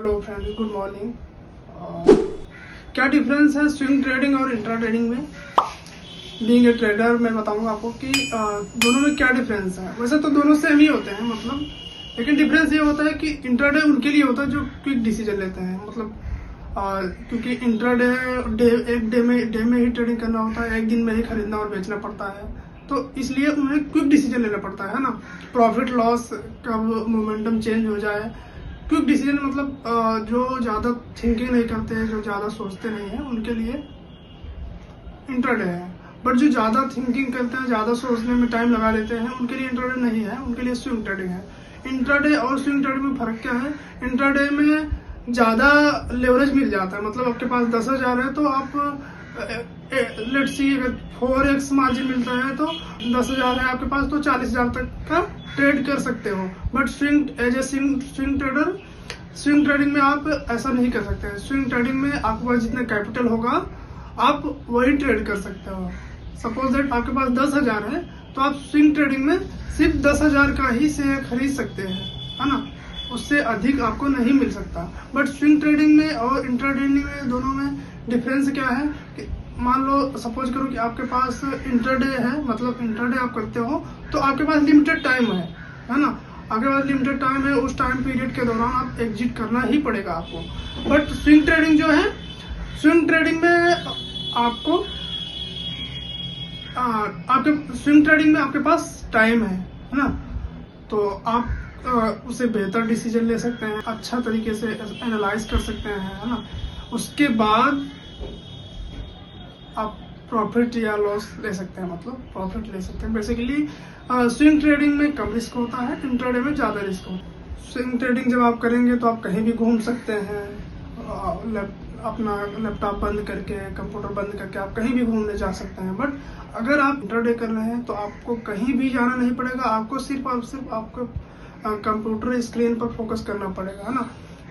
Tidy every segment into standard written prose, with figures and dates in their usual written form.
Hello friends, good morning. क्या difference है swing trading और इंट्रा ट्रेडिंग में? बीइंग ए ट्रेडर मैं बताऊंगा आपको कि दोनों में क्या डिफरेंस है। वैसे तो दोनों सेम ही होते हैं मतलब, लेकिन डिफरेंस ये होता है कि इंट्राडे उनके लिए होता है जो क्विक डिसीजन लेते हैं। मतलब क्योंकि इंट्राडे एक डे में ही ट्रेडिंग करना होता है, एक दिन में ही खरीदना और बेचना पड़ता है, तो इसलिए उन्हें क्विक डिसीजन लेना पड़ता है ना। प्रॉफिट लॉस कब मोमेंटम चेंज हो जाए, क्विक डिसीजन मतलब जो ज़्यादा थिंकिंग नहीं करते हैं, जो ज़्यादा सोचते नहीं हैं, उनके लिए इंट्राडे है। बट जो ज़्यादा थिंकिंग करते हैं, ज़्यादा सोचने में टाइम लगा लेते हैं, उनके लिए इंट्राडे नहीं है, उनके लिए स्विंग ट्रेडिंग है। इंट्राडे और स्विंग ट्रेडिंग में फ़र्क क्या है? इंट्राडे में ज़्यादा लेवरेज मिल जाता है। मतलब आपके पास 10,000 है तो आप लेट्स सी अगर 4x मार्जिन मिलता है तो 10,000 है आपके पास तो 40,000 तक का ट्रेड कर सकते हो। बट स्विंग ट्रेडिंग में आप ऐसा नहीं कर सकते। स्विंग ट्रेडिंग में आपके पास जितना कैपिटल होगा आप वही ट्रेड कर सकते हो। सपोज दैट आपके पास 10,000 है तो आप स्विंग ट्रेडिंग में सिर्फ 10,000 का ही शेयर खरीद सकते हैं, है ना। उससे अधिक आपको नहीं मिल सकता। बट स्विंग ट्रेडिंग में और इंट्रा ट्रेडिंग में दोनों में डिफरेंस क्या है कि मान लो सपोज करो कि आपके पास इंट्राडे है, मतलब इंट्राडे आप करते हो तो आपके पास लिमिटेड टाइम है ना। आपके पास लिमिटेड टाइम है, उस टाइम पीरियड के दौरान आप एग्जिट करना ही पड़ेगा आपको। बट स्विंग ट्रेडिंग जो है, स्विंग ट्रेडिंग में आपको आपके स्विंग ट्रेडिंग में आपके पास टाइम है ना, तो आप उसे बेहतर डिसीजन ले सकते हैं, अच्छा तरीके से एनालाइज कर सकते हैं, है ना। उसके बाद आप प्रॉफिट या लॉस ले सकते हैं, मतलब प्रॉफिट ले सकते हैं। बेसिकली स्विंग ट्रेडिंग में कम रिस्क होता है, इंट्राडे में ज़्यादा रिस्क होता है। स्विंग ट्रेडिंग जब आप करेंगे तो आप कहीं भी घूम सकते हैं, अपना लैपटॉप बंद करके, कंप्यूटर बंद करके आप कहीं भी घूमने जा सकते हैं। बट अगर आप इंट्राडे कर रहे हैं तो आपको कहीं भी जाना नहीं पड़ेगा, आपको सिर्फ आपको कंप्यूटर स्क्रीन पर फोकस करना पड़ेगा, है ना।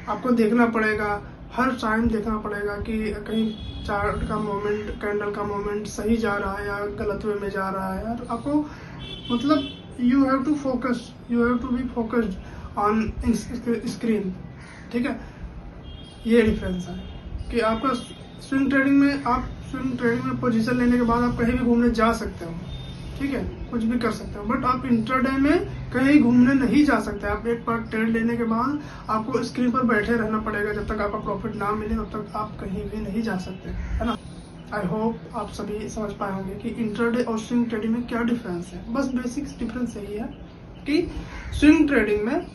आपको देखना पड़ेगा, हर टाइम देखना पड़ेगा कि कहीं चार्ट का मोमेंट, कैंडल का मोमेंट सही जा रहा है या गलत वे में जा रहा है। तो आपको मतलब you have to be focused on screen, ठीक है। ये डिफरेंस है कि आपका स्विंग ट्रेडिंग में पोजीशन लेने के बाद आप कहीं भी घूमने जा सकते हो, ठीक है, कुछ भी कर सकते हो। बट आप इंट्राडे में कहीं घूमने नहीं जा सकते। आप एक बार ट्रेड लेने के बाद आपको स्क्रीन पर बैठे रहना पड़ेगा, जब तक आपका प्रॉफिट ना मिले तब तक आप कहीं भी नहीं जा सकते, है ना। आई होप आप सभी समझ पाए होंगे कि इंट्राडे और स्विंग ट्रेडिंग में क्या डिफरेंस है। बस बेसिक डिफरेंस यही है कि स्विंग ट्रेडिंग में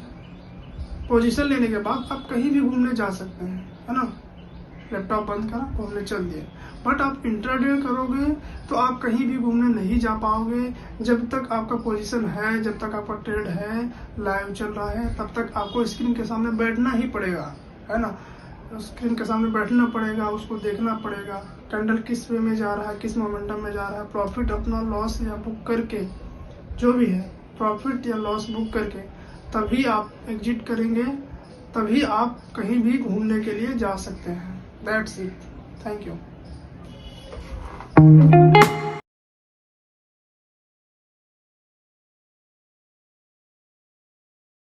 पोजीशन लेने के बाद आप कहीं भी घूमने जा सकते हैं, है ना। लैपटॉप बंद करा, घूमने चल दिए। बट आप इंट्राडे करोगे तो आप कहीं भी घूमने नहीं जा पाओगे। जब तक आपका पोजीशन है, जब तक आपका ट्रेड है, लाइव चल रहा है, तब तक आपको स्क्रीन के सामने बैठना ही पड़ेगा, है ना। स्क्रीन के सामने बैठना पड़ेगा, उसको देखना पड़ेगा कैंडल किस वे में जा रहा है, किस मोमेंटम में जा रहा है। प्रॉफिट अपना लॉस या बुक करके, जो भी है प्रॉफिट या लॉस बुक करके तभी आप एग्जिट करेंगे, तभी आप कहीं भी घूमने के लिए जा सकते हैं। That's it, thank you.